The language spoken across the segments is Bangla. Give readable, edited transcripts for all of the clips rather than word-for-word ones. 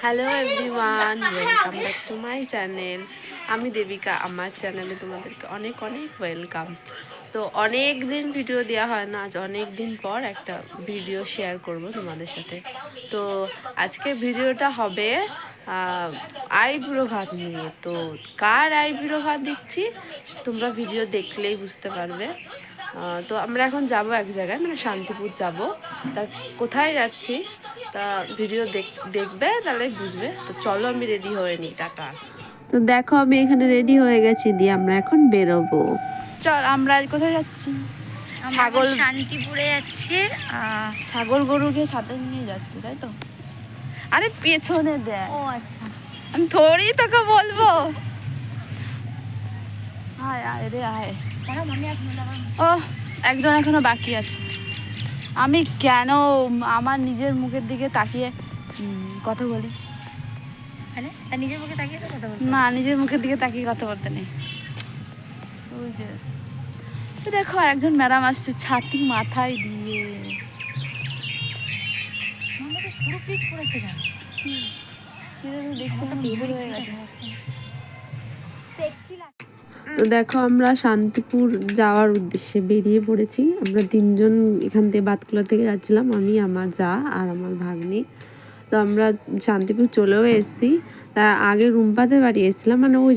Hello everyone, welcome back to my channel. আমি দেবিকা, আমার চ্যানেলে তোমাদেরকে অনেক অনেক ওয়েলকাম। তো অনেক দিন ভিডিও দেওয়া হয় না, আজ অনেক দিন পর একটা ভিডিও শেয়ার করব তোমাদের সাথে। তো আজকে ভিডিওটা হবে আইবুড়ো ভাত নিয়ে। তো কার আইবুড়ো ভাত দিচ্ছি তোমরা ভিডিও দেখলেই বুঝতে পারবে। তো আমরা এখন যাব এক জায়গায়, মানে শান্তিপুর যাব। তা কোথায় যাচ্ছি তা ভিডিও দেখবে, তাহলে বুঝবে। তো চলো আমি রেডি হয়ে নিই, টাটা। তো দেখো আমি এখানে রেডি হয়ে গেছি, দিয়ে আমরা এখন বেরোবো। চল আমরা কোথায় যাচ্ছি? ছাগল শান্তিপুরে যাচ্ছে। ছাগল গরুকে সাথে নিয়ে যাচ্ছি, তাই তো? আরে পেছনে দেখ। ও আচ্ছা, আমি থোড়ি তোকে বলবো। আয় আয় রে আয়। ও একজন এখনো বাকি আছে। আমি কেন আমার নিজের মুখের দিকে তাকিয়ে কথা বলি? নিজের মুখে তাকিয়ে তো কথা বলতে না, নিজের মুখের দিকে তাকিয়ে কথা বলতে নেই। ওই যে দেখো একজন ম্যাডাম আসছে ছাতি মাথায় দিয়ে। পুরো পিট করেছে কেন? দেখতে তো বেহুর হয়ে গেছে। তো দেখো আমরা শান্তিপুর যাওয়ার উদ্দেশ্যে বেরিয়ে পড়েছি। আমরা তিনজন এখান থেকে বাতকুলা থেকে যাচ্ছিলাম, আমি, আমার যা আর আমার ভাগ্নি। তো আমরা শান্তিপুর চলেও এসেছি। তা আগে রুম্পাতে বাড়ি এসেছিলাম, মানে ওই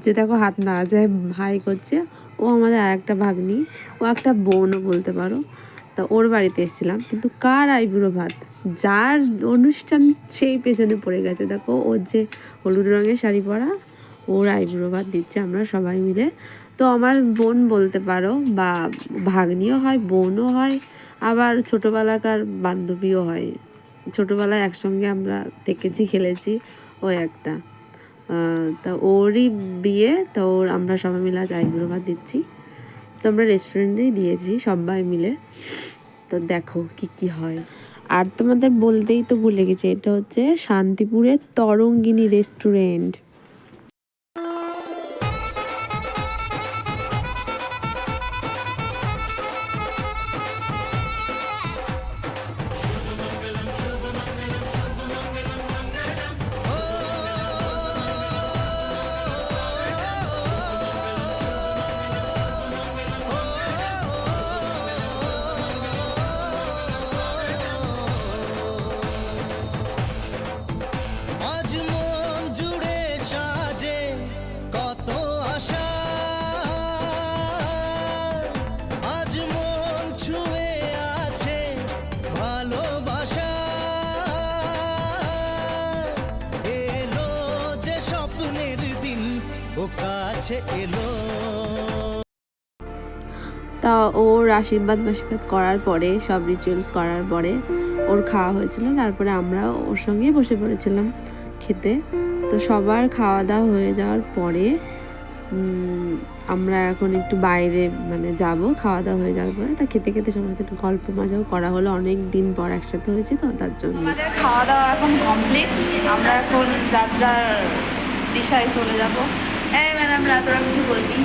যে দেখো হাত নাড়া যায়, ভাই করছে, ও আমাদের আর একটা ভাগ্নি, ও একটা বোনও বলতে পারো। তা ওর বাড়িতে এসেছিলাম। কিন্তু কার আইবুড়ো ভাত, যার অনুষ্ঠান সেই পেছনে পড়ে গেছে। দেখো ওর যে হলুদ রঙের শাড়ি পরা, ওর আইবুড়ো ভাত দিচ্ছে আমরা সবাই মিলে। তো আমার বোন বলতে পারো, বা ভাগ্নিও হয়, বোনও হয়, আবার ছোটোবেলাকার বান্ধবীও হয়। ছোটোবেলায় একসঙ্গে আমরা থেকেছি, খেলেছি, ওই একটা। তা ওরই বিয়ে, তো আমরা সবাই মিলে আজ আইবুড়ো ভাত দিচ্ছি। তো আমরা রেস্টুরেন্টেই দিয়েছি সবাই মিলে। তো দেখো কি কি হয়। আর তোমাদের বলতেই তো ভুলে গেছি, এটা হচ্ছে শান্তিপুরের তরঙ্গিনী রেস্টুরেন্ট। তা ওর আশীর্বাদ করার পরে, সব রিচুয়ালস করার পরে ওর খাওয়া হয়েছিল। তারপরে আমরা ওর সঙ্গে বসে পড়েছিলাম খেতে। তো সবার খাওয়া দাওয়া হয়ে যাওয়ার পরে আমরা এখন একটু বাইরে মানে যাব, খাওয়া দাওয়া হয়ে যাওয়ার পরে। তা খেতে খেতে সবার সাথে একটু গল্প মজাও করা হলো, অনেক দিন পর একসাথে হয়েছে, তো তার জন্য। আমাদের খাওয়া দাওয়া এখন কমপ্লিট, আমরা এখন যার যার দিশায় চলে যাব। হ্যাঁ ম্যাডাম, রাতরা কিছু বলবি?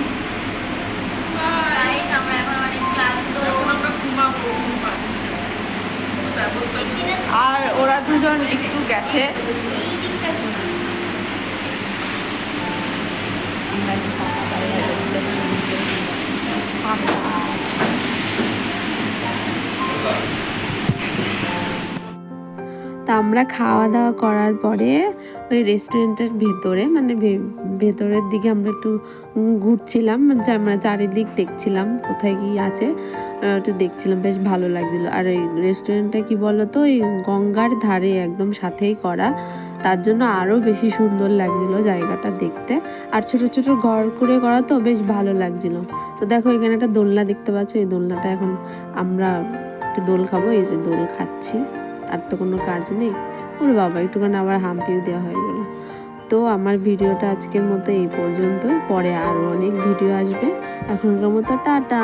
আমরা এখন অনেক ক্লান্ত। আর ওরা দুজন একটু গেছে। এই দিকটা চলছে। তা আমরা খাওয়া দাওয়া করার পরে ওই রেস্টুরেন্টের ভেতরে, মানে ভেতরের দিকে আমরা একটু ঘুরছিলাম, আমরা চারিদিক দেখছিলাম কোথায় কি আছে, একটু দেখছিলাম, বেশ ভালো লাগছিল। আর এই রেস্টুরেন্টটা কি বলতো, ওই গঙ্গার ধারে একদম সাথেই করা, তার জন্য আরও বেশি সুন্দর লাগছিল জায়গাটা দেখতে। আর ছোট ছোট ঘর করে করা, তো বেশ ভালো লাগছিল। তো দেখো এখানে একটা দোলনা দেখতে পাচ্ছ, এই দোলনাটা এখন আমরা একটু দোল খাবো, এই যে দোল খাচ্ছি। আর তো কোনো কাজ নেই। ওরে বাবা, একটুখানি আবার হাম্পিও দেওয়া হয়ে গেল। তো আমার ভিডিওটা আজকের মতো এই পর্যন্তই, পরে আরও অনেক ভিডিও আসবে। এখনকার মতো টাটা।